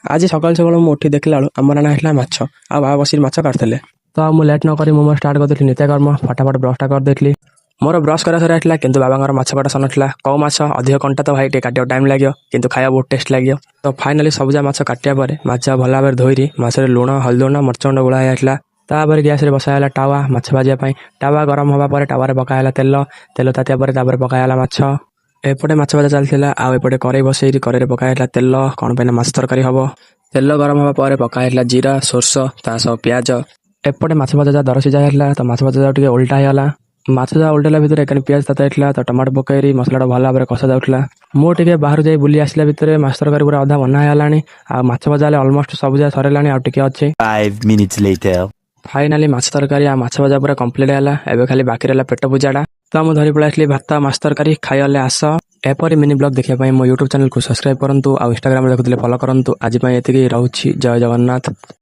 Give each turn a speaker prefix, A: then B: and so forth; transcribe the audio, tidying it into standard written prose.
A: आज सकाल सकाल मु उठी देखला आम राणा है माछ आ बाबा बस माछ काटते तो मुझे लेट नक मो स्टार्ट करदेली नित्यकर्म फटाफट ब्रशटा करदेली मोर ब्रश करा सर किंतु बाबा माछ कटा सरना कौ माछ अधिक कंटा तो भाई काटिया टाइम लगे किंतु खाया बहुत टेस्ट लगे तो फाइनाली सबजा माछ काटिया पर माछ भल भाव धोई माछरे लुण हल्दी मरच गुंड गोला होता तापर गैस रे बसाला टावा माछ भाजापी टावा गरम हवा पर टावर पकाला तेल तेल तातिया पर पकाला माछ एपटे माछ भजा चलता आउ एपटे कड़े बसई कड़े पकाला तेल कौन पे माछ तरकारी हम तेल गरम हवा पर पकाला जीरा सोर्स तास पियाज एपटे माछ भजा दर सीझा तो माछ भजा टे उल्टा होगा माछ जा उल्टेला भितर एक पियाज ताता तो टमाटो पकई मसला भल भाव कषा जाऊला मुझे बाहर जाई बुली आसला भितर माछ तरकारी पूरा अधा बना है आ माछ भजा अलमोस्ट सब जा सरला आउे अच्छे
B: 5 minutes later.
A: फाइनाली माछ तरकारी आ माछ भजा पूरा कंप्लीट है एवं खाली बाकी रहा पेट पूजाटा तो मुझे धरी पलि भात माछ तरकारी खाई आस एपरी मिनी ब्लॉग देखा मो यूट्यूब चैनल को सब्सक्राइब करूँ आ इंस्टाग्राम देखुले फॉलो करूँ आज ये रोचे जय जगन्नाथ।